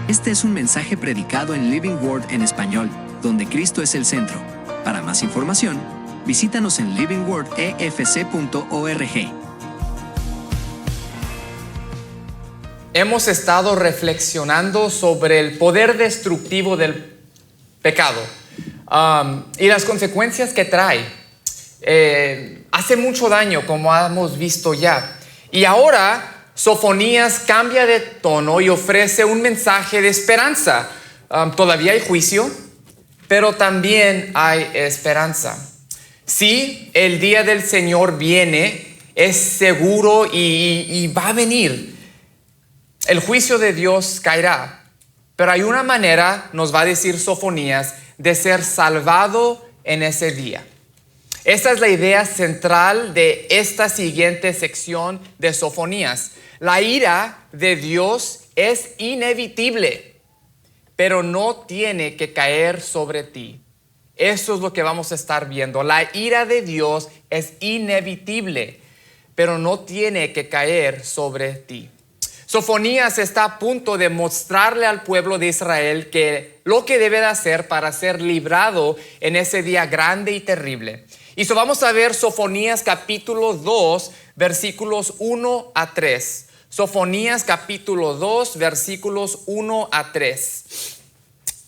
Este es un mensaje predicado en Living Word en español, donde Cristo es el centro. Para más información, visítanos en livingwordefc.org. Hemos estado reflexionando sobre el poder destructivo del pecado y las consecuencias que trae. Hace mucho daño, como hemos visto ya. Y ahora Sofonías cambia de tono y ofrece un mensaje de esperanza. Todavía hay juicio, pero también hay esperanza. Sí, el día del Señor viene, es seguro y va a venir. El juicio de Dios caerá, pero hay una manera, nos va a decir Sofonías, de ser salvado en ese día. Esta es la idea central de esta siguiente sección de Sofonías. La ira de Dios es inevitable, pero no tiene que caer sobre ti. Eso es lo que vamos a estar viendo. La ira de Dios es inevitable, pero no tiene que caer sobre ti. Sofonías está a punto de mostrarle al pueblo de Israel lo que debe de hacer para ser librado en ese día grande y terrible. Y vamos a ver Sofonías capítulo 2, versículos 1 a 3. Sofonías capítulo 2, versículos 1 a 3.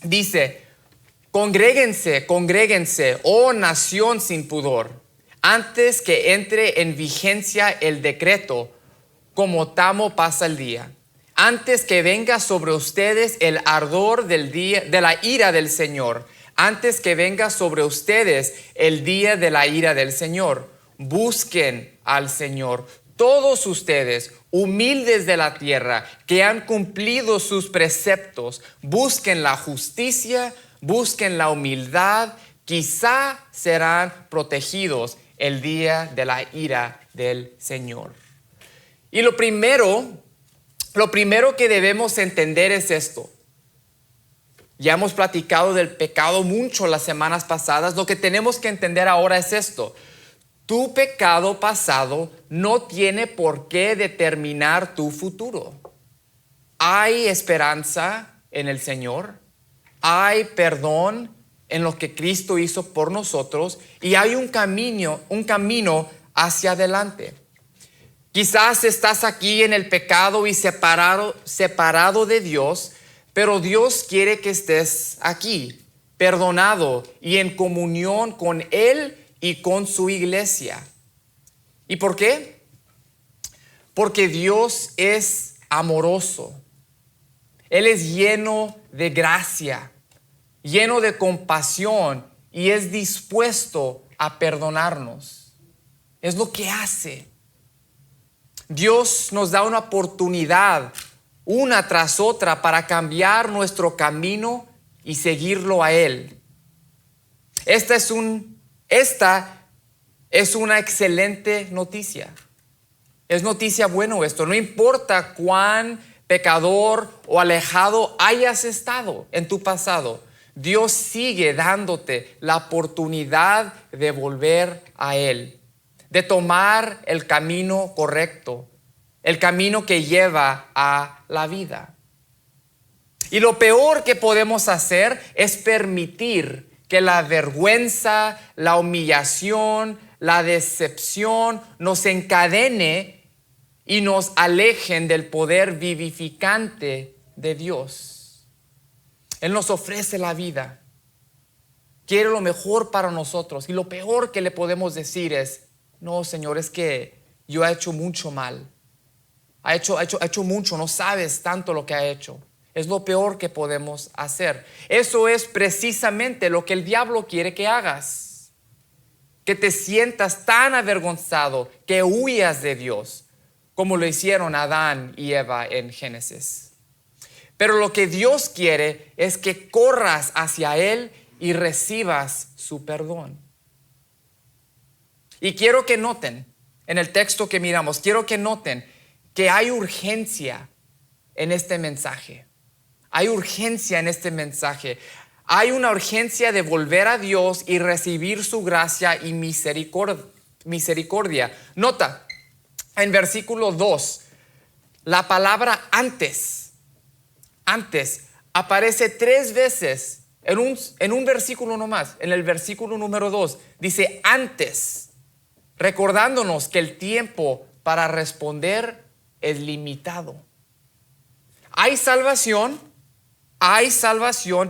Dice: Congréguense, congréguense, oh nación sin pudor, antes que entre en vigencia el decreto, como tamo pasa el día, antes que venga sobre ustedes el ardor del día de la ira del Señor, antes que venga sobre ustedes el día de la ira del Señor. Busquen al Señor, todos ustedes, humildes de la tierra, que han cumplido sus preceptos. Busquen la justicia, busquen la humildad, quizá serán protegidos el día de la ira del Señor. Y lo primero que debemos entender es esto. Ya hemos platicado del pecado mucho las semanas pasadas. Lo que tenemos que entender ahora es esto. Tu pecado pasado no tiene por qué determinar tu futuro. Hay esperanza en el Señor. Hay perdón en lo que Cristo hizo por nosotros. Y hay un camino hacia adelante. Quizás estás aquí en el pecado y separado de Dios, pero Dios quiere que estés aquí, perdonado y en comunión con Él y con su iglesia. ¿Y por qué? Porque Dios es amoroso. Él es lleno de gracia, lleno de compasión y es dispuesto a perdonarnos. Es lo que hace. Dios nos da una oportunidad, una tras otra, para cambiar nuestro camino y seguirlo a Él. Esta es una excelente noticia. Es noticia buena esto. No importa cuán pecador o alejado hayas estado en tu pasado, Dios sigue dándote la oportunidad de volver a Él, de tomar el camino correcto, el camino que lleva a la vida. Y lo peor que podemos hacer es permitir que la vergüenza, la humillación, la decepción nos encadene y nos alejen del poder vivificante de Dios. Él nos ofrece la vida, quiere lo mejor para nosotros, y lo peor que le podemos decir es: no, Señor, es que yo he hecho mucho mal. Ha hecho mucho, no sabes tanto lo que ha hecho. Es lo peor que podemos hacer. Eso es precisamente lo que el diablo quiere que hagas. Que te sientas tan avergonzado que huyas de Dios, como lo hicieron Adán y Eva en Génesis. Pero lo que Dios quiere es que corras hacia Él y recibas su perdón. Y quiero que noten, en el texto que miramos, quiero que noten que hay urgencia en este mensaje. Hay urgencia en este mensaje. Hay una urgencia de volver a Dios y recibir su gracia y misericordia. Nota, en versículo 2, la palabra antes antes, aparece 3 veces en un versículo nomás. En el versículo número 2 dice antes, recordándonos que el tiempo para responder es limitado. Hay salvación,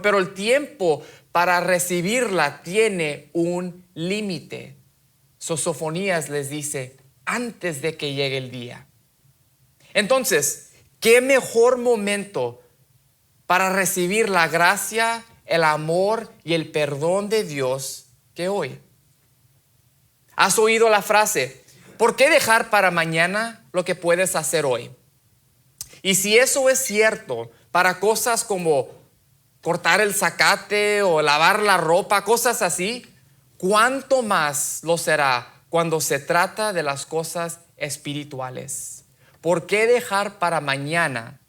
pero el tiempo para recibirla tiene un límite. Sofonías les dice, antes de que llegue el día. Entonces, ¿qué mejor momento para recibir la gracia, el amor y el perdón de Dios que hoy? ¿Has oído la frase, ¿por qué dejar para mañana lo que puedes hacer hoy? Y si eso es cierto para cosas como cortar el zacate o lavar la ropa, cosas así, ¿cuánto más lo será cuando se trata de las cosas espirituales? ¿Por qué dejar para mañana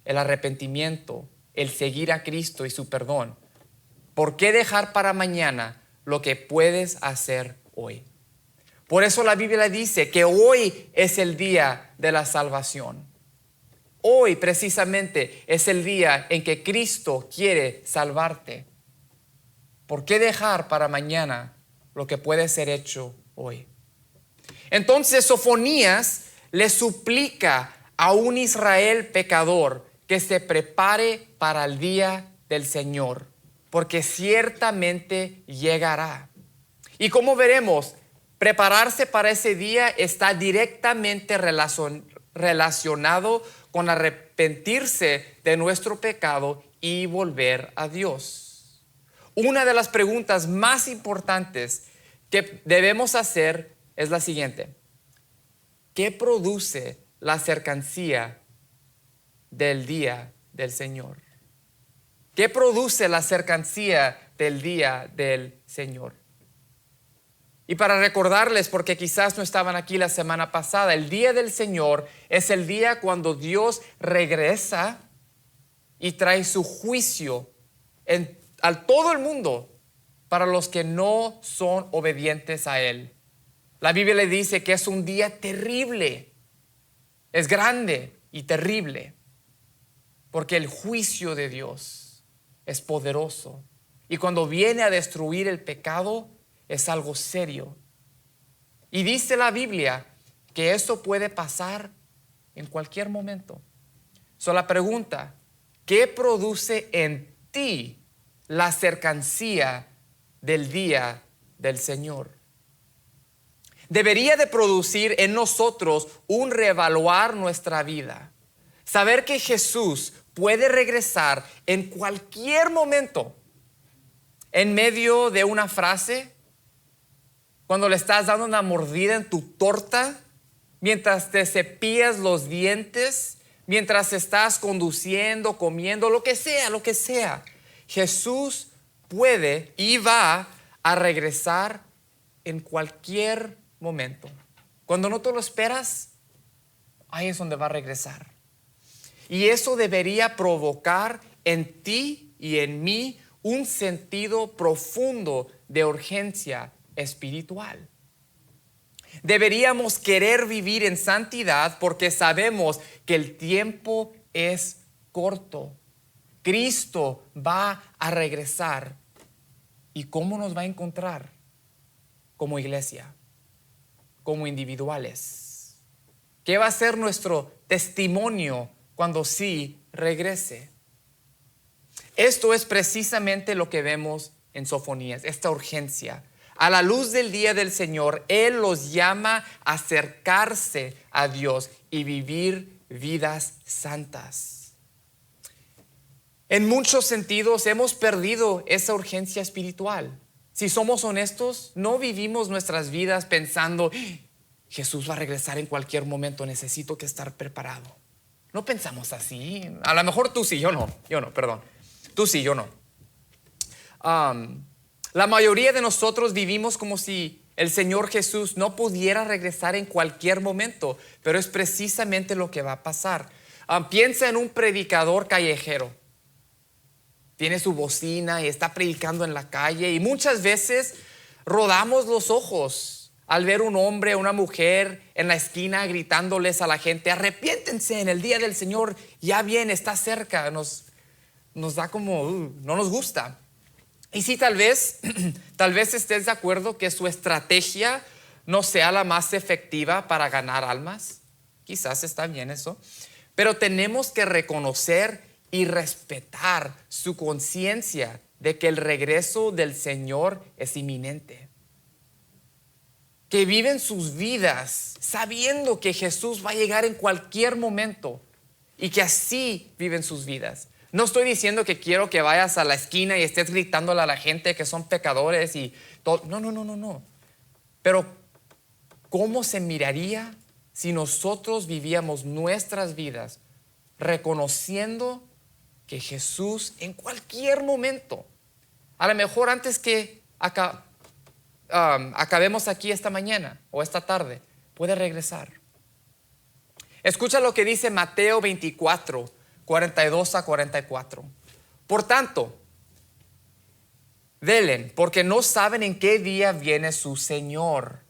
el arrepentimiento, el seguir a Cristo y su perdón? ¿Por qué dejar para mañana lo que puedes hacer hoy? Por eso la Biblia dice que hoy es el día de la salvación. Hoy precisamente es el día en que Cristo quiere salvarte. ¿Por qué dejar para mañana lo que puede ser hecho hoy? Entonces Sofonías le suplica a un Israel pecador que se prepare para el día del Señor, porque ciertamente llegará. Y como veremos, prepararse para ese día está directamente relacionado con arrepentirse de nuestro pecado y volver a Dios. Una de las preguntas más importantes que debemos hacer es la siguiente: ¿qué produce la cercanía del día del Señor? ¿Qué produce la cercanía del día del Señor? Y para recordarles, porque quizás no estaban aquí la semana pasada, el día del Señor es el día cuando Dios regresa y trae su juicio a todo el mundo para los que no son obedientes a Él. La Biblia le dice que es un día terrible, es grande y terrible, porque el juicio de Dios es poderoso. Y cuando viene a destruir el pecado, es algo serio. Y dice la Biblia que eso puede pasar en cualquier momento. La pregunta, ¿qué produce en ti la cercanía del día del Señor? Debería de producir en nosotros un reevaluar nuestra vida. Saber que Jesús puede regresar en cualquier momento. En medio de una frase, cuando le estás dando una mordida en tu torta, mientras te cepillas los dientes, mientras estás conduciendo, comiendo, lo que sea. Jesús puede y va a regresar en cualquier momento. Cuando no te lo esperas, ahí es donde va a regresar. Y eso debería provocar en ti y en mí un sentido profundo de urgencia espiritual. Deberíamos querer vivir en santidad porque sabemos que el tiempo es corto. Cristo va a regresar. ¿Y cómo nos va a encontrar? Como iglesia, como individuales. ¿Qué va a ser nuestro testimonio cuando sí regrese? Esto es precisamente lo que vemos en Sofonías, esta urgencia. A la luz del día del Señor, Él los llama a acercarse a Dios y vivir vidas santas. En muchos sentidos hemos perdido esa urgencia espiritual. Si somos honestos, no vivimos nuestras vidas pensando, Jesús va a regresar en cualquier momento, necesito que estar preparado. No pensamos así. A lo mejor tú sí, yo no, perdón. Tú sí, yo no. La mayoría de nosotros vivimos como si el Señor Jesús no pudiera regresar en cualquier momento, pero es precisamente lo que va a pasar. Piensa en un predicador callejero. Tiene su bocina y está predicando en la calle y muchas veces rodamos los ojos al ver un hombre o una mujer en la esquina gritándoles a la gente, arrepiéntense, en el día del Señor ya viene, está cerca, nos da como, no nos gusta. Y sí, tal vez estés de acuerdo que su estrategia no sea la más efectiva para ganar almas. Quizás está bien eso. Pero tenemos que reconocer y respetar su conciencia de que el regreso del Señor es inminente. Que viven sus vidas sabiendo que Jesús va a llegar en cualquier momento y que así viven sus vidas. No estoy diciendo que quiero que vayas a la esquina y estés gritándole a la gente que son pecadores y todo. No. Pero ¿cómo se miraría si nosotros vivíamos nuestras vidas reconociendo que Jesús en cualquier momento, a lo mejor antes que acabemos aquí esta mañana o esta tarde, puede regresar? Escucha lo que dice Mateo 24, 42 a 44. Por tanto, velen, porque no saben en qué día viene su Señor.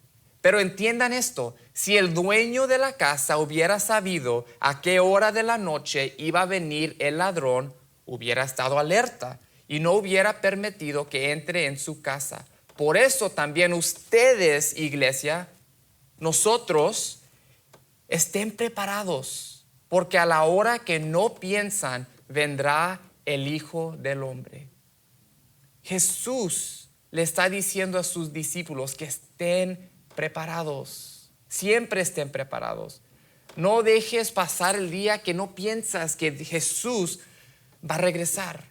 Pero entiendan esto, si el dueño de la casa hubiera sabido a qué hora de la noche iba a venir el ladrón, hubiera estado alerta y no hubiera permitido que entre en su casa. Por eso también ustedes, iglesia, nosotros, estén preparados, porque a la hora que no piensan, vendrá el Hijo del Hombre. Jesús le está diciendo a sus discípulos que estén preparados, siempre estén preparados. No dejes pasar el día que no piensas que Jesús va a regresar.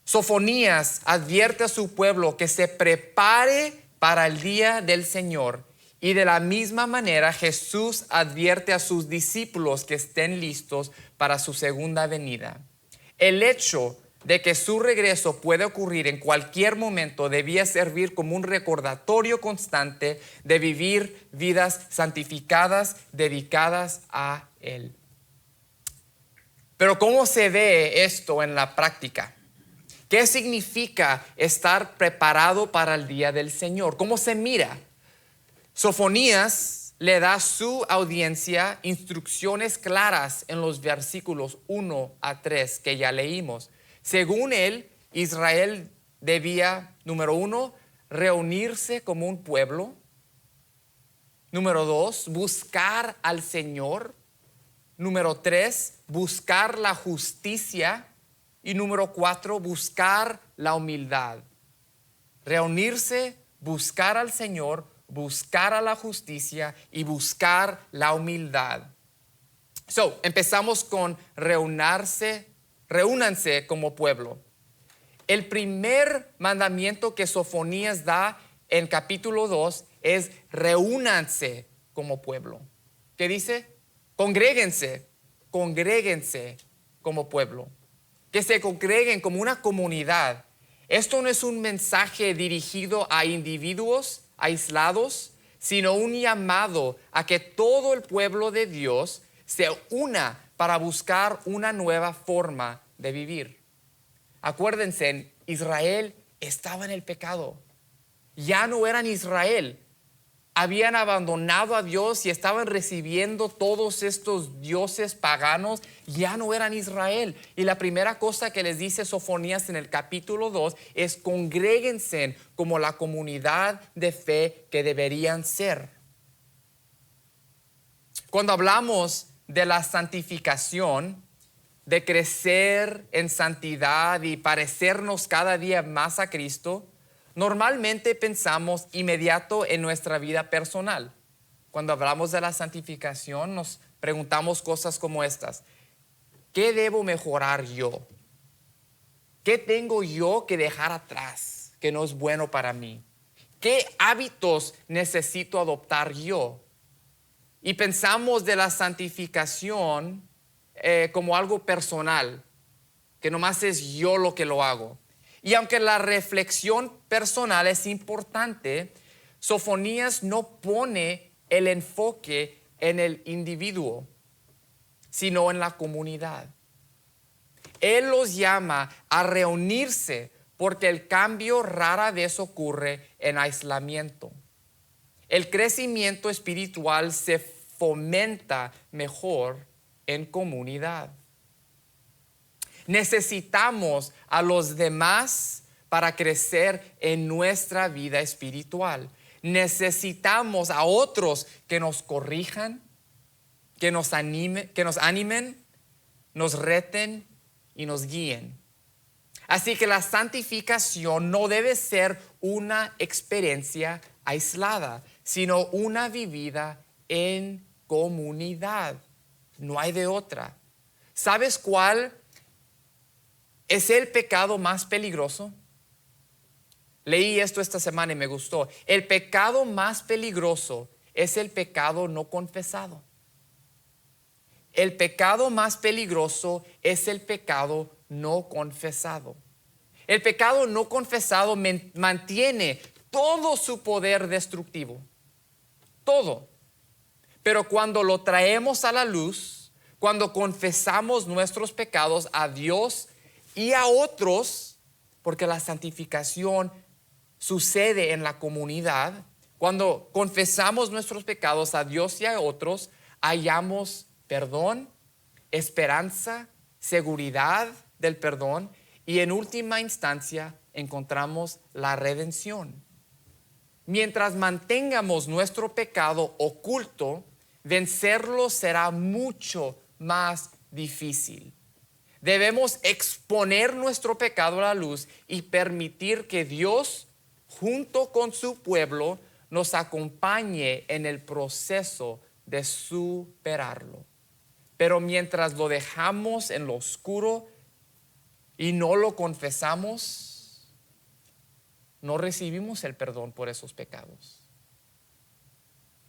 Sofonías advierte a su pueblo que se prepare para el día del Señor. Y de la misma manera Jesús advierte a sus discípulos que estén listos para su segunda venida. El hecho de que su regreso puede ocurrir en cualquier momento debía servir como un recordatorio constante de vivir vidas santificadas, dedicadas a Él. Pero ¿cómo se ve esto en la práctica? ¿Qué significa estar preparado para el día del Señor? ¿Cómo se mira? Sofonías le da a su audiencia instrucciones claras en los versículos 1 a 3 que ya leímos. Según él, Israel debía, número 1, reunirse como un pueblo. Número 2, buscar al Señor. Número 3, buscar la justicia. Y número 4, buscar la humildad. Reunirse, buscar al Señor, buscar a la justicia y buscar la humildad. Empezamos con reúnanse como pueblo. El primer mandamiento que Sofonías da en capítulo 2 es reúnanse como pueblo. ¿Qué dice? Congréguense como pueblo. Que se congreguen como una comunidad. Esto no es un mensaje dirigido a individuos aislados, sino un llamado a que todo el pueblo de Dios se una para buscar una nueva forma de vivir. Acuérdense, Israel estaba en el pecado. Ya no eran Israel. Habían abandonado a Dios y estaban recibiendo todos estos dioses paganos. Ya no eran Israel. Y la primera cosa que les dice Sofonías en el capítulo 2 es congréguense como la comunidad de fe que deberían ser. Cuando hablamos de la santificación, de crecer en santidad y parecernos cada día más a Cristo, normalmente pensamos inmediato en nuestra vida personal. Cuando hablamos de la santificación, nos preguntamos cosas como estas. ¿Qué debo mejorar yo? ¿Qué tengo yo que dejar atrás que no es bueno para mí? ¿Qué hábitos necesito adoptar yo? Y pensamos de la santificación como algo personal, que nomás es yo lo que lo hago. Y aunque la reflexión personal es importante, Sofonías no pone el enfoque en el individuo, sino en la comunidad. Él los llama a reunirse porque el cambio rara vez ocurre en aislamiento. El crecimiento espiritual se fomenta mejor en comunidad. Necesitamos a los demás para crecer en nuestra vida espiritual. Necesitamos a otros que nos corrijan, que nos animen, nos reten y nos guíen. Así que la santificación no debe ser una experiencia aislada, sino una vivida en comunidad. No hay de otra. ¿Sabes cuál es el pecado más peligroso? Leí esto esta semana y me gustó. El pecado más peligroso es el pecado no confesado. El pecado más peligroso es el pecado no confesado. El pecado no confesado mantiene todo su poder destructivo. Todo. Pero cuando lo traemos a la luz, cuando confesamos nuestros pecados a Dios y a otros, porque la santificación sucede en la comunidad, cuando confesamos nuestros pecados a Dios y a otros, hallamos perdón, esperanza, seguridad del perdón y en última instancia encontramos la redención. Mientras mantengamos nuestro pecado oculto, vencerlo será mucho más difícil. Debemos exponer nuestro pecado a la luz y permitir que Dios, junto con su pueblo, nos acompañe en el proceso de superarlo. Pero mientras lo dejamos en lo oscuro y no lo confesamos, no recibimos el perdón por esos pecados.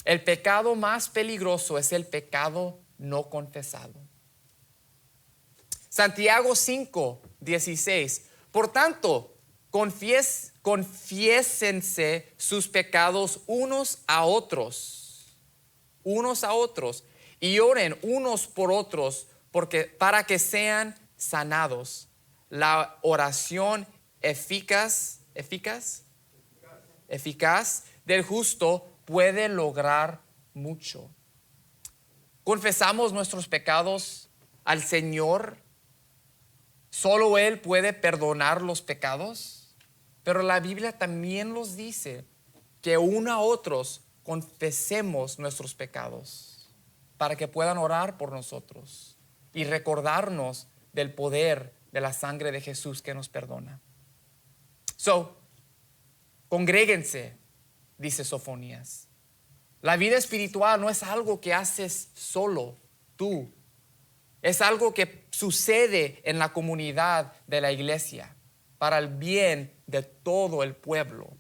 El pecado más peligroso es el pecado no confesado. Santiago 5:16. Por tanto, confiésense sus pecados unos a otros, y oren unos por otros para que sean sanados. La oración eficaz del justo puede lograr mucho. Confesamos nuestros pecados al Señor. Solo Él puede perdonar los pecados, pero la Biblia también nos dice que uno a otros confesemos nuestros pecados para que puedan orar por nosotros y recordarnos del poder de la sangre de Jesús que nos perdona. Congréguense, dice Sofonías. La vida espiritual no es algo que haces solo tú. Es algo que sucede en la comunidad de la iglesia para el bien de todo el pueblo.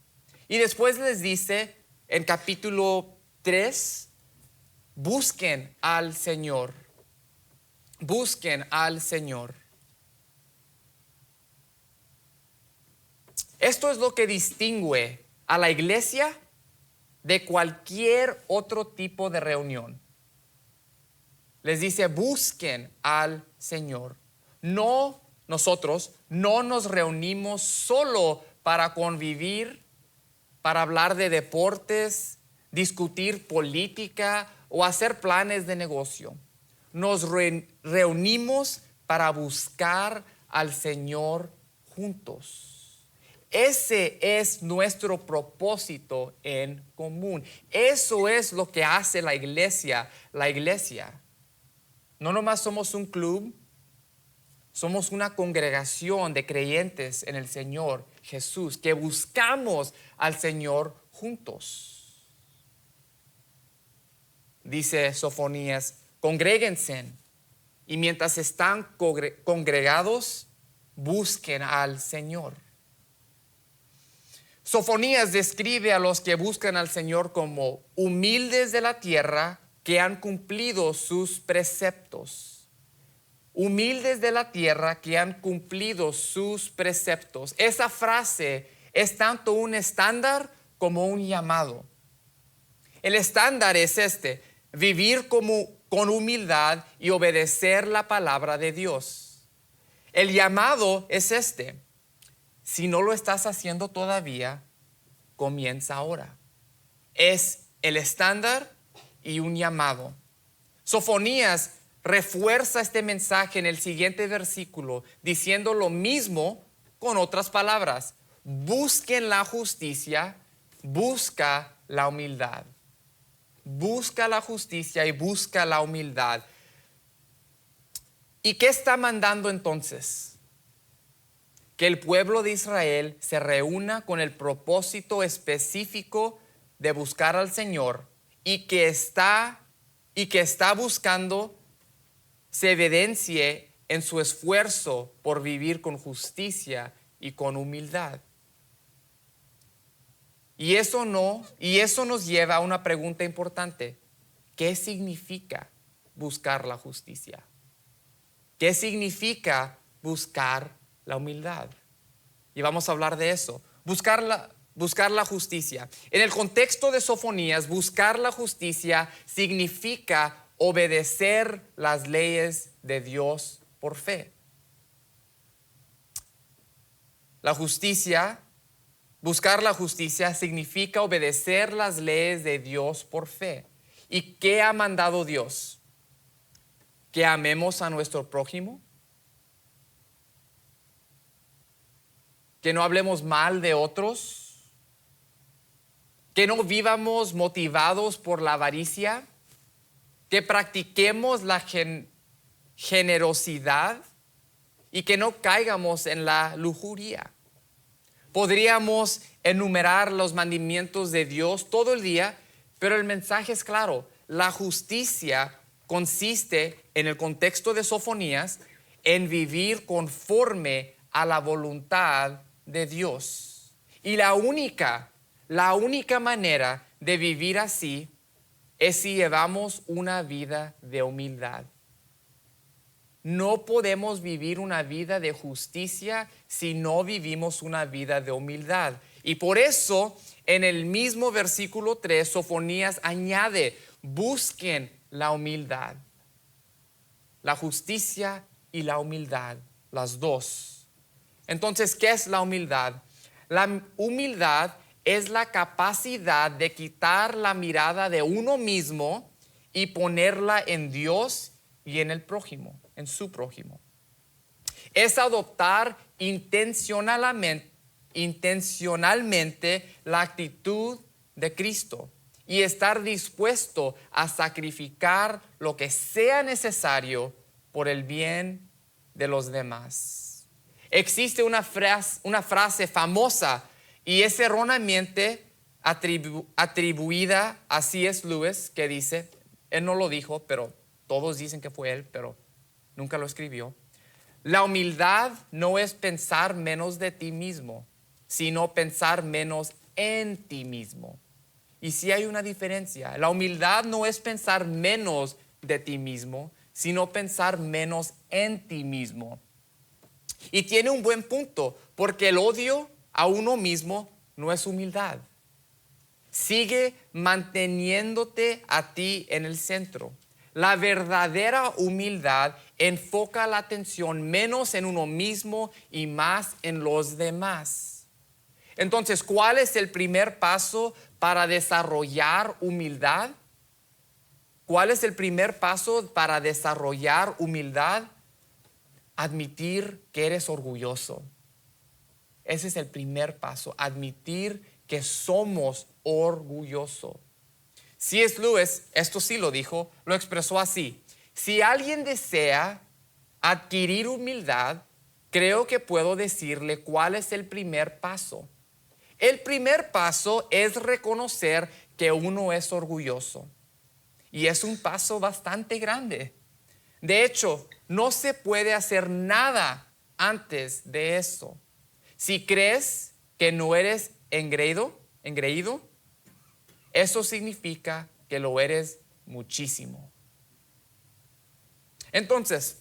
Y después les dice en capítulo 3, busquen al Señor. Busquen al Señor. Esto es lo que distingue a la iglesia de cualquier otro tipo de reunión. Les dice, busquen al Señor. Nosotros no nos reunimos solo para convivir, para hablar de deportes, discutir política o hacer planes de negocio. Nos reunimos para buscar al Señor juntos. Ese es nuestro propósito en común. Eso es lo que hace la iglesia. La iglesia. No nomás somos un club, somos una congregación de creyentes en el Señor Jesús, que buscamos al Señor juntos. Dice Sofonías, congréguense y mientras están congregados, busquen al Señor. Sofonías describe a los que buscan al Señor como humildes de la tierra que han cumplido sus preceptos. Humildes de la tierra que han cumplido sus preceptos. Esa frase es tanto un estándar como un llamado. El estándar es vivir con humildad y obedecer la palabra de Dios. El llamado es si no lo estás haciendo todavía, comienza ahora. Es el estándar y un llamado. Sofonías refuerza este mensaje en el siguiente versículo, diciendo lo mismo con otras palabras. Busquen la justicia, busca la humildad. Busca la justicia y busca la humildad. ¿Y qué está mandando entonces? Que el pueblo de Israel se reúna con el propósito específico de buscar al Señor y que está buscando se evidencie en su esfuerzo por vivir con justicia y con humildad. Y eso nos lleva a una pregunta importante. ¿Qué significa buscar la justicia? ¿Qué significa buscar la humildad? Y vamos a hablar de eso. Buscar la justicia. En el contexto de Sofonías, buscar la justicia significa obedecer las leyes de Dios por fe. Buscar la justicia significa obedecer las leyes de Dios por fe. ¿Y qué ha mandado Dios? Que amemos a nuestro prójimo, que no hablemos mal de otros, que no vivamos motivados por la avaricia, que practiquemos la generosidad y que no caigamos en la lujuria. Podríamos enumerar los mandamientos de Dios todo el día, pero el mensaje es claro. La justicia consiste, en el contexto de Sofonías, en vivir conforme a la voluntad de Dios. Y la única manera de vivir así es si llevamos una vida de humildad. No podemos vivir una vida de justicia si no vivimos una vida de humildad. Y por eso, en el mismo versículo 3, Sofonías añade, busquen la humildad. La justicia y la humildad, las dos. Entonces, ¿qué es la humildad? La humildad es la capacidad de quitar la mirada de uno mismo y ponerla en Dios y en el prójimo, en su prójimo. Es adoptar intencionalmente la actitud de Cristo y estar dispuesto a sacrificar lo que sea necesario por el bien de los demás. Existe una frase famosa y es erróneamente atribuida a C.S. Lewis, que dice, él no lo dijo, pero todos dicen que fue él, pero nunca lo escribió. La humildad no es pensar menos de ti mismo, sino pensar menos en ti mismo. Y sí hay una diferencia. La humildad no es pensar menos de ti mismo, sino pensar menos en ti mismo. Y tiene un buen punto, porque el odio a uno mismo no es humildad. Sigue manteniéndote a ti en el centro. La verdadera humildad enfoca la atención menos en uno mismo y más en los demás. Entonces, ¿cuál es el primer paso para desarrollar humildad? ¿Cuál es el primer paso para desarrollar humildad? Admitir que eres orgulloso. Ese es el primer paso, admitir que somos orgullosos. C.S. Lewis, esto sí lo dijo, lo expresó así. Si alguien desea adquirir humildad, creo que puedo decirle cuál es el primer paso. El primer paso es reconocer que uno es orgulloso. Y es un paso bastante grande. De hecho, no se puede hacer nada antes de eso. Si crees que no eres engreído, eso significa que lo eres muchísimo. Entonces,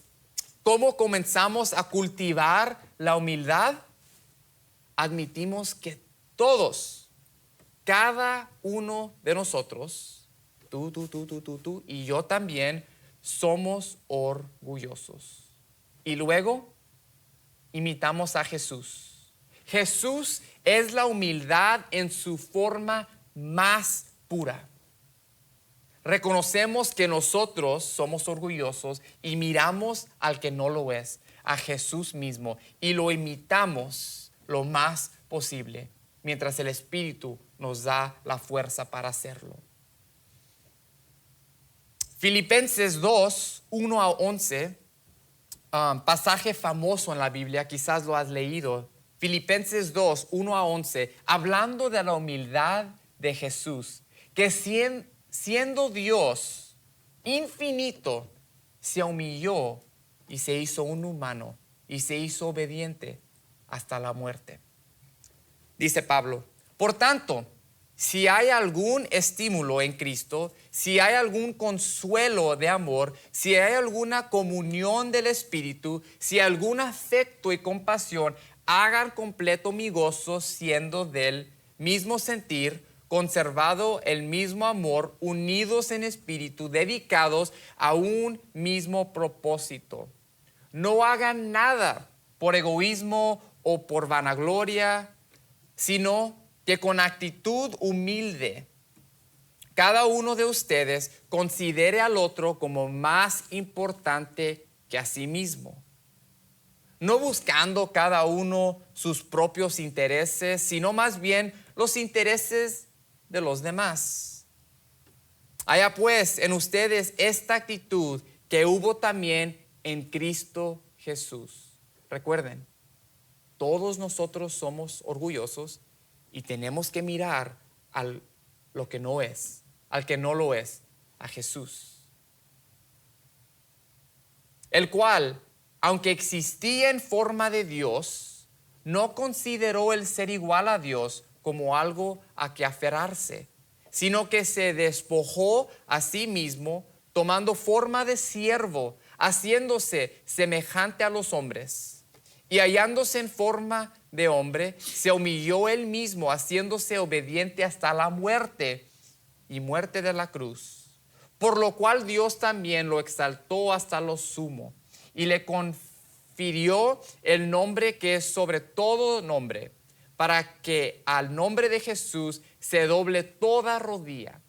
¿cómo comenzamos a cultivar la humildad? Admitimos que todos, cada uno de nosotros, tú y yo también, somos orgullosos. Y luego imitamos a Jesús. Jesús es la humildad en su forma más pura. reconocemos que nosotros somos orgullosos y miramos al que no lo es, a Jesús mismo, y lo imitamos lo más posible, mientras el Espíritu nos da la fuerza para hacerlo. Filipenses 2, 1 a 11, pasaje famoso en la Biblia, quizás lo has leído. Filipenses 2, 1 a 11, hablando de la humildad de Jesús, que siendo Dios infinito, se humilló y se hizo un humano y se hizo obediente hasta la muerte. Dice Pablo, por tanto, si hay algún estímulo en Cristo, si hay algún consuelo de amor, si hay alguna comunión del Espíritu, si hay algún afecto y compasión, hagan completo mi gozo siendo del mismo sentir, conservado el mismo amor, unidos en espíritu, dedicados a un mismo propósito. No hagan nada por egoísmo o por vanagloria, sino que con actitud humilde cada uno de ustedes considere al otro como más importante que a sí mismo, no buscando cada uno sus propios intereses, sino más bien los intereses de los demás. Haya pues en ustedes esta actitud que hubo también en Cristo Jesús. Recuerden, todos nosotros somos orgullosos y tenemos que mirar al lo que no es, al que no lo es, a Jesús. El cual, aunque existía en forma de Dios, no consideró el ser igual a Dios como algo a que aferrarse, sino que se despojó a sí mismo, tomando forma de siervo, haciéndose semejante a los hombres. Y hallándose en forma de hombre, se humilló él mismo, haciéndose obediente hasta la muerte y muerte de la cruz. Por lo cual Dios también lo exaltó hasta lo sumo y le confirió el nombre que es sobre todo nombre, para que al nombre de Jesús se doble toda rodilla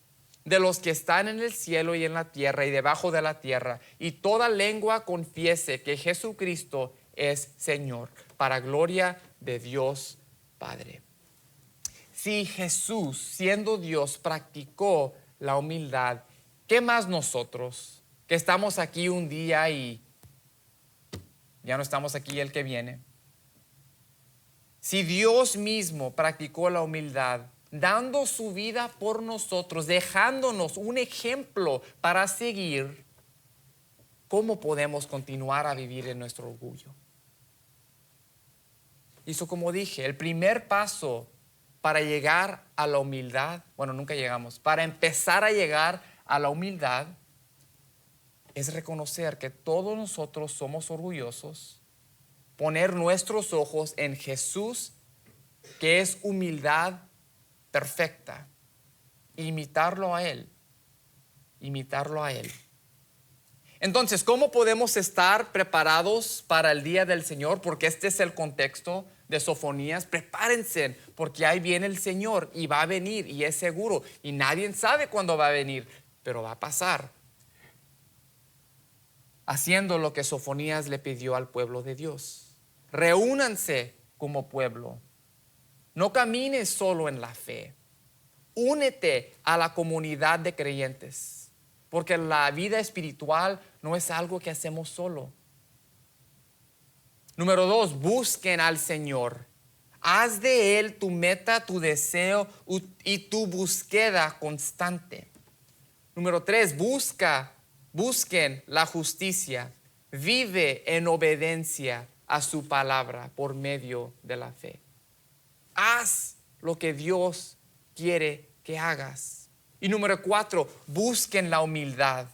de los que están en el cielo y en la tierra y debajo de la tierra, y toda lengua confiese que Jesucristo es Señor, para gloria de Dios Padre. Si Jesús, siendo Dios, practicó la humildad, ¿qué más nosotros que estamos aquí un día y ya no estamos aquí el que viene? Si Dios mismo practicó la humildad, dando su vida por nosotros, dejándonos un ejemplo para seguir, ¿cómo podemos continuar a vivir en nuestro orgullo? Y eso, como dije, el primer paso para llegar a la humildad, bueno, nunca llegamos, para empezar a llegar a la humildad es reconocer que todos nosotros somos orgullosos, poner nuestros ojos en Jesús, que es humildad perfecta, imitarlo a Él, imitarlo a Él. Entonces, ¿cómo podemos estar preparados para el día del Señor? Porque este es el contexto de Sofonías. Prepárense, porque ahí viene el Señor y va a venir y es seguro. Y nadie sabe cuándo va a venir, pero va a pasar. Haciendo lo que Sofonías le pidió al pueblo de Dios. Reúnanse como pueblo. No camines solo en la fe. Únete a la comunidad de creyentes. Porque la vida espiritual no es algo que hacemos solo. Número 2, busquen al Señor. Haz de Él tu meta, tu deseo y tu búsqueda constante. Número 3, busquen la justicia. Vive en obediencia a su palabra por medio de la fe. Haz lo que Dios quiere que hagas. Y número 4, busquen la humildad.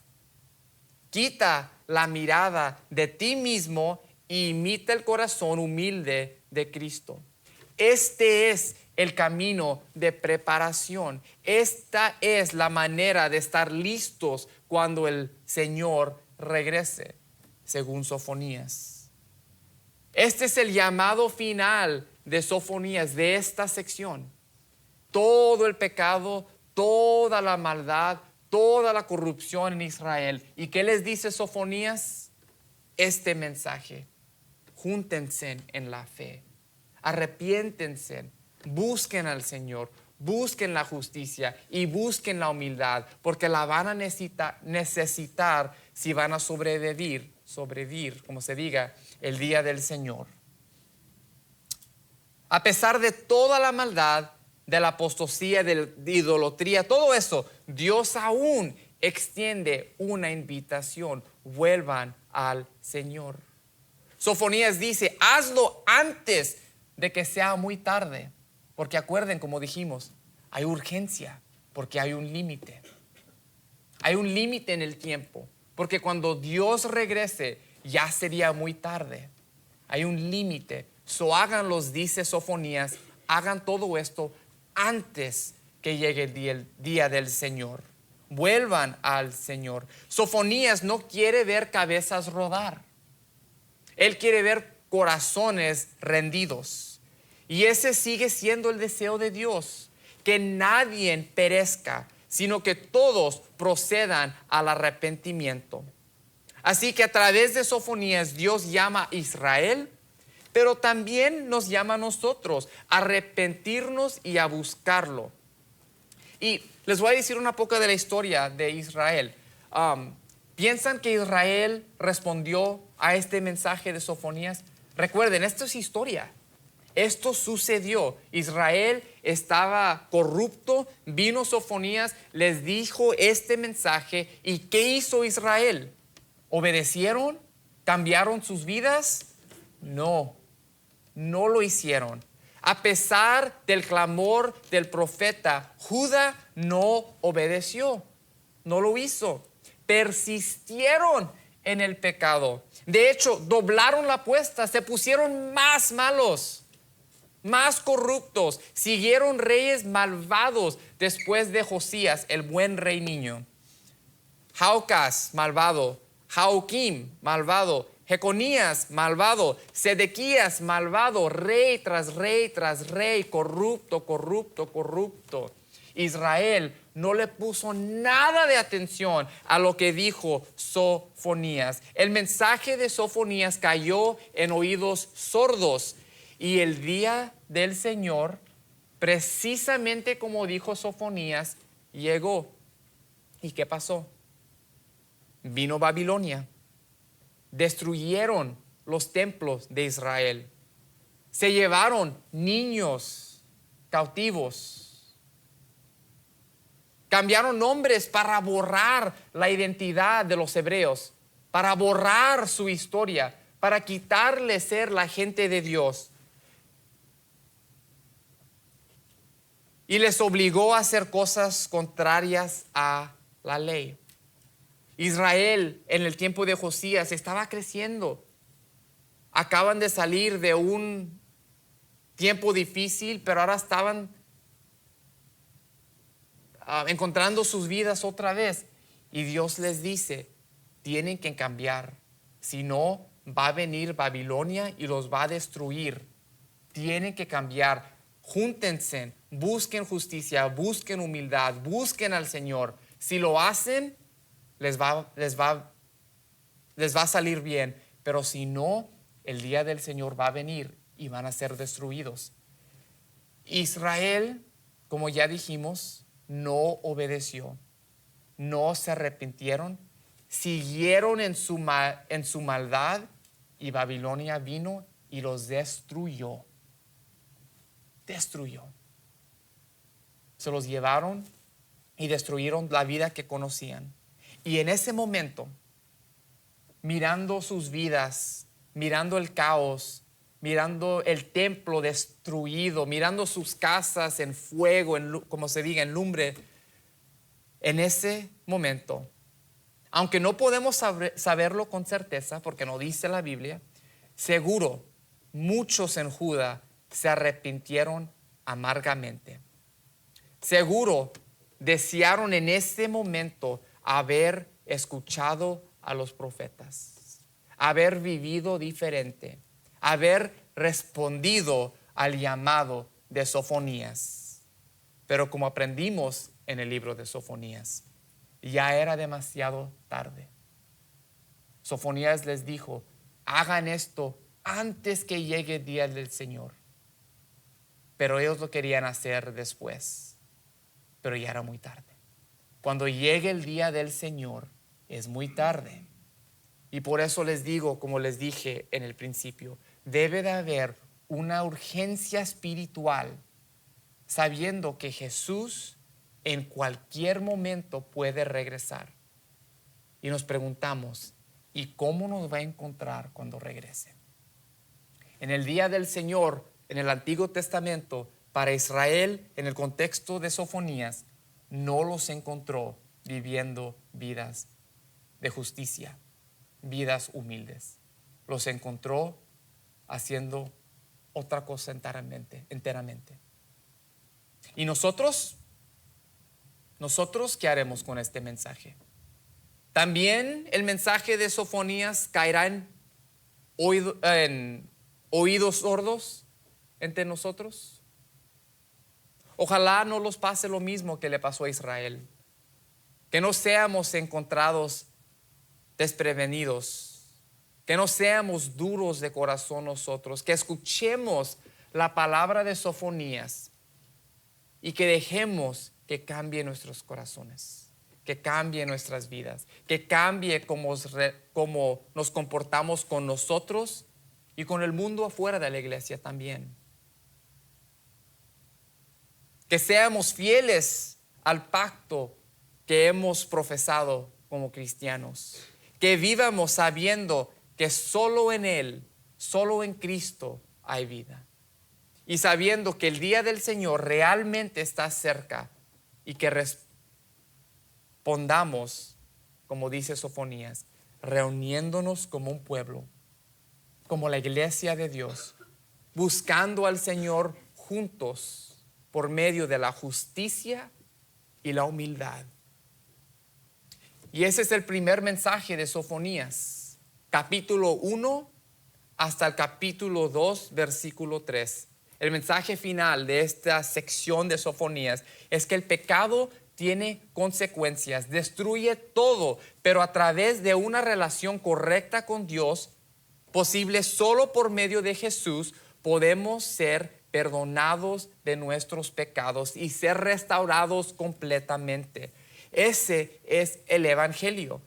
Quita la mirada de ti mismo e imita el corazón humilde de Cristo. Este es el camino de preparación. Esta es la manera de estar listos cuando el Señor regrese, según Sofonías. Este es el llamado final de Sofonías, de esta sección. Todo el pecado, toda la maldad, toda la corrupción en Israel. ¿Y qué les dice Sofonías? Este mensaje: júntense en la fe, arrepiéntense, busquen al Señor, busquen la justicia y busquen la humildad, porque la van a necesitar si van a sobrevivir, como se diga, el día del Señor. A pesar de toda la maldad, de la apostasía, de idolatría, todo eso, Dios aún extiende una invitación: vuelvan al Señor. Sofonías dice: hazlo antes de que sea muy tarde, porque acuerden, como dijimos, hay urgencia, porque hay un límite. Hay un límite en el tiempo, porque cuando Dios regrese ya sería muy tarde. Hay un límite. So háganlos, dice Sofonías, hagan todo esto antes que llegue el día del Señor. Vuelvan al Señor. Sofonías no quiere ver cabezas rodar. Él quiere ver corazones rendidos. Y ese sigue siendo el deseo de Dios: que nadie perezca, sino que todos procedan al arrepentimiento. Así que a través de Sofonías Dios llama a Israel, pero también nos llama a nosotros a arrepentirnos y a buscarlo. Y les voy a decir una poca de la historia de Israel. ¿Piensan que Israel respondió a este mensaje de Sofonías? Recuerden, esto es historia. Esto sucedió. Israel estaba corrupto, vino Sofonías, les dijo este mensaje. ¿Y qué hizo Israel? ¿Obedecieron? ¿Cambiaron sus vidas? No, no lo hicieron. A pesar del clamor del profeta, Judá no obedeció, no lo hizo. Persistieron en el pecado. De hecho, doblaron la apuesta, se pusieron más malos, más corruptos. Siguieron reyes malvados después de Josías, el buen rey niño. Jaucas, malvado. Joaquim, malvado. Jeconías, malvado. Sedequías, malvado. Rey tras rey tras rey, corrupto, corrupto, corrupto. Israel no le puso nada de atención a lo que dijo Sofonías. El mensaje de Sofonías cayó en oídos sordos. Y el día del Señor, precisamente como dijo Sofonías, llegó. ¿Y qué pasó? Vino Babilonia. Destruyeron los templos de Israel. Se llevaron niños cautivos. Cambiaron nombres para borrar la identidad de los hebreos, para borrar su historia, para quitarle ser la gente de Dios. Y les obligó a hacer cosas contrarias a la ley. Israel en el tiempo de Josías estaba creciendo. Acaban de salir de un tiempo difícil, pero ahora estaban encontrando sus vidas otra vez. Y Dios les dice: tienen que cambiar, si no va a venir Babilonia y los va a destruir. Tienen que cambiar. Júntense, busquen justicia, busquen humildad, busquen al Señor. Si lo hacen, les va a salir bien. Pero si no, el día del Señor va a venir y van a ser destruidos. Israel, como ya dijimos, no obedeció, no se arrepintieron, siguieron en su maldad, y Babilonia vino y los destruyó. Se los llevaron y destruyeron la vida que conocían. Y en ese momento, mirando sus vidas, mirando el caos, mirando el templo destruido, mirando sus casas en fuego, como se diga, en lumbre, en ese momento, aunque no podemos saberlo con certeza porque no dice la Biblia, seguro muchos en Judá se arrepintieron amargamente. Seguro desearon en ese momento haber escuchado a los profetas, haber vivido diferente, haber respondido al llamado de Sofonías. Pero como aprendimos en el libro de Sofonías, ya era demasiado tarde. Sofonías les dijo, hagan esto antes que llegue el día del Señor. Pero ellos lo querían hacer después, pero ya era muy tarde. Cuando llegue el día del Señor, es muy tarde. Y por eso les digo, como les dije en el principio, debe de haber una urgencia espiritual, sabiendo que Jesús en cualquier momento puede regresar. Y nos preguntamos, ¿y cómo nos va a encontrar cuando regrese? En el día del Señor, en el Antiguo Testamento, para Israel, en el contexto de Sofonías, no los encontró viviendo vidas de justicia, vidas humildes. Los encontró haciendo otra cosa enteramente. ¿Y nosotros ¿qué haremos con este mensaje? También el mensaje de Sofonías caerá en oídos sordos entre nosotros. Ojalá no los pase lo mismo que le pasó a Israel. Que no seamos encontrados desprevenidos. Que no seamos duros de corazón nosotros. Que escuchemos la palabra de Sofonías y que dejemos que cambie nuestros corazones, que cambie nuestras vidas, que cambie cómo nos comportamos con nosotros y con el mundo afuera de la iglesia también. Que seamos fieles al pacto que hemos profesado como cristianos. Que vivamos sabiendo que solo en Él, solo en Cristo hay vida. Y sabiendo que el día del Señor realmente está cerca y que respondamos, como dice Sofonías, reuniéndonos como un pueblo, como la iglesia de Dios, buscando al Señor juntos por medio de la justicia y la humildad. Y ese es el primer mensaje de Sofonías, capítulo 1 hasta el capítulo 2, versículo 3. El mensaje final de esta sección de Sofonías es que el pecado tiene consecuencias, destruye todo, pero a través de una relación correcta con Dios, posible solo por medio de Jesús, podemos ser perdonados de nuestros pecados y ser restaurados completamente. Ese es el Evangelio.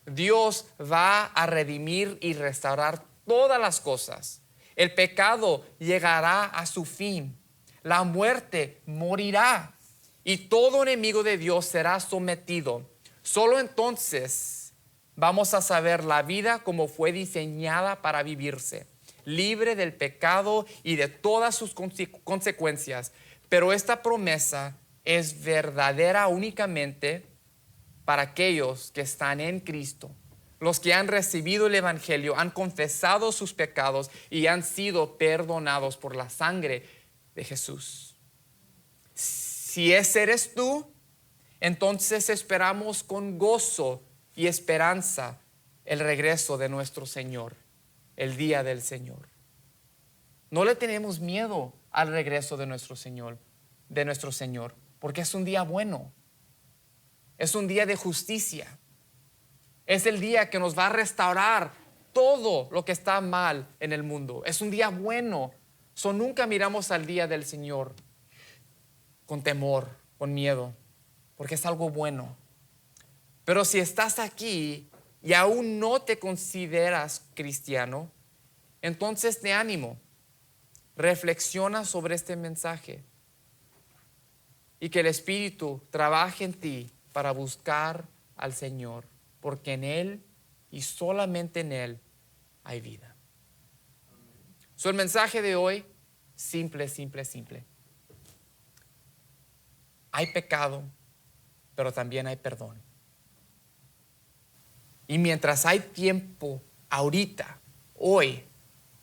Dios va a redimir y restaurar todas las cosas. El pecado llegará a su fin. La muerte morirá y todo enemigo de Dios será sometido. Solo entonces vamos a saber la vida como fue diseñada para vivirse, libre del pecado y de todas sus consecuencias. Pero esta promesa es verdadera únicamente para aquellos que están en Cristo. Los que han recibido el Evangelio, han confesado sus pecados y han sido perdonados por la sangre de Jesús. Si ese eres tú, entonces esperamos con gozo y esperanza el regreso de nuestro Señor, el día del Señor. No le tenemos miedo al regreso de nuestro Señor, porque es un día bueno. Es un día de justicia. Es el día que nos va a restaurar todo lo que está mal en el mundo. Es un día bueno. Nunca miramos al día del Señor con temor, con miedo, porque es algo bueno. Pero si estás aquí y aún no te consideras cristiano, entonces te animo. Reflexiona sobre este mensaje y que el Espíritu trabaje en ti para buscar al Señor, porque en Él y solamente en Él hay vida. El mensaje de hoy, simple. Hay pecado, pero también hay perdón. Y mientras hay tiempo ahorita, hoy,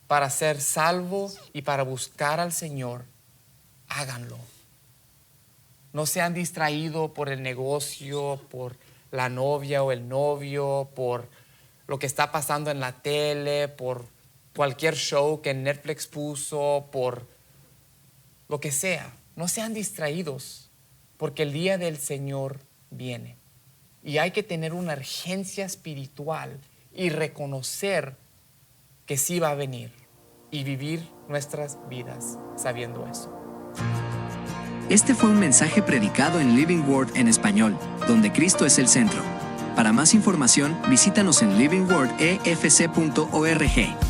para ser salvo y para buscar al Señor, háganlo. No sean distraídos por el negocio, por la novia o el novio, por lo que está pasando en la tele, por cualquier show que Netflix puso, por lo que sea. No sean distraídos, porque el día del Señor viene. y hay que tener una urgencia espiritual y reconocer que sí va a venir y vivir nuestras vidas sabiendo eso. Este fue un mensaje predicado en Living Word en español, donde Cristo es el centro. Para más información, visítanos en livingwordefc.org.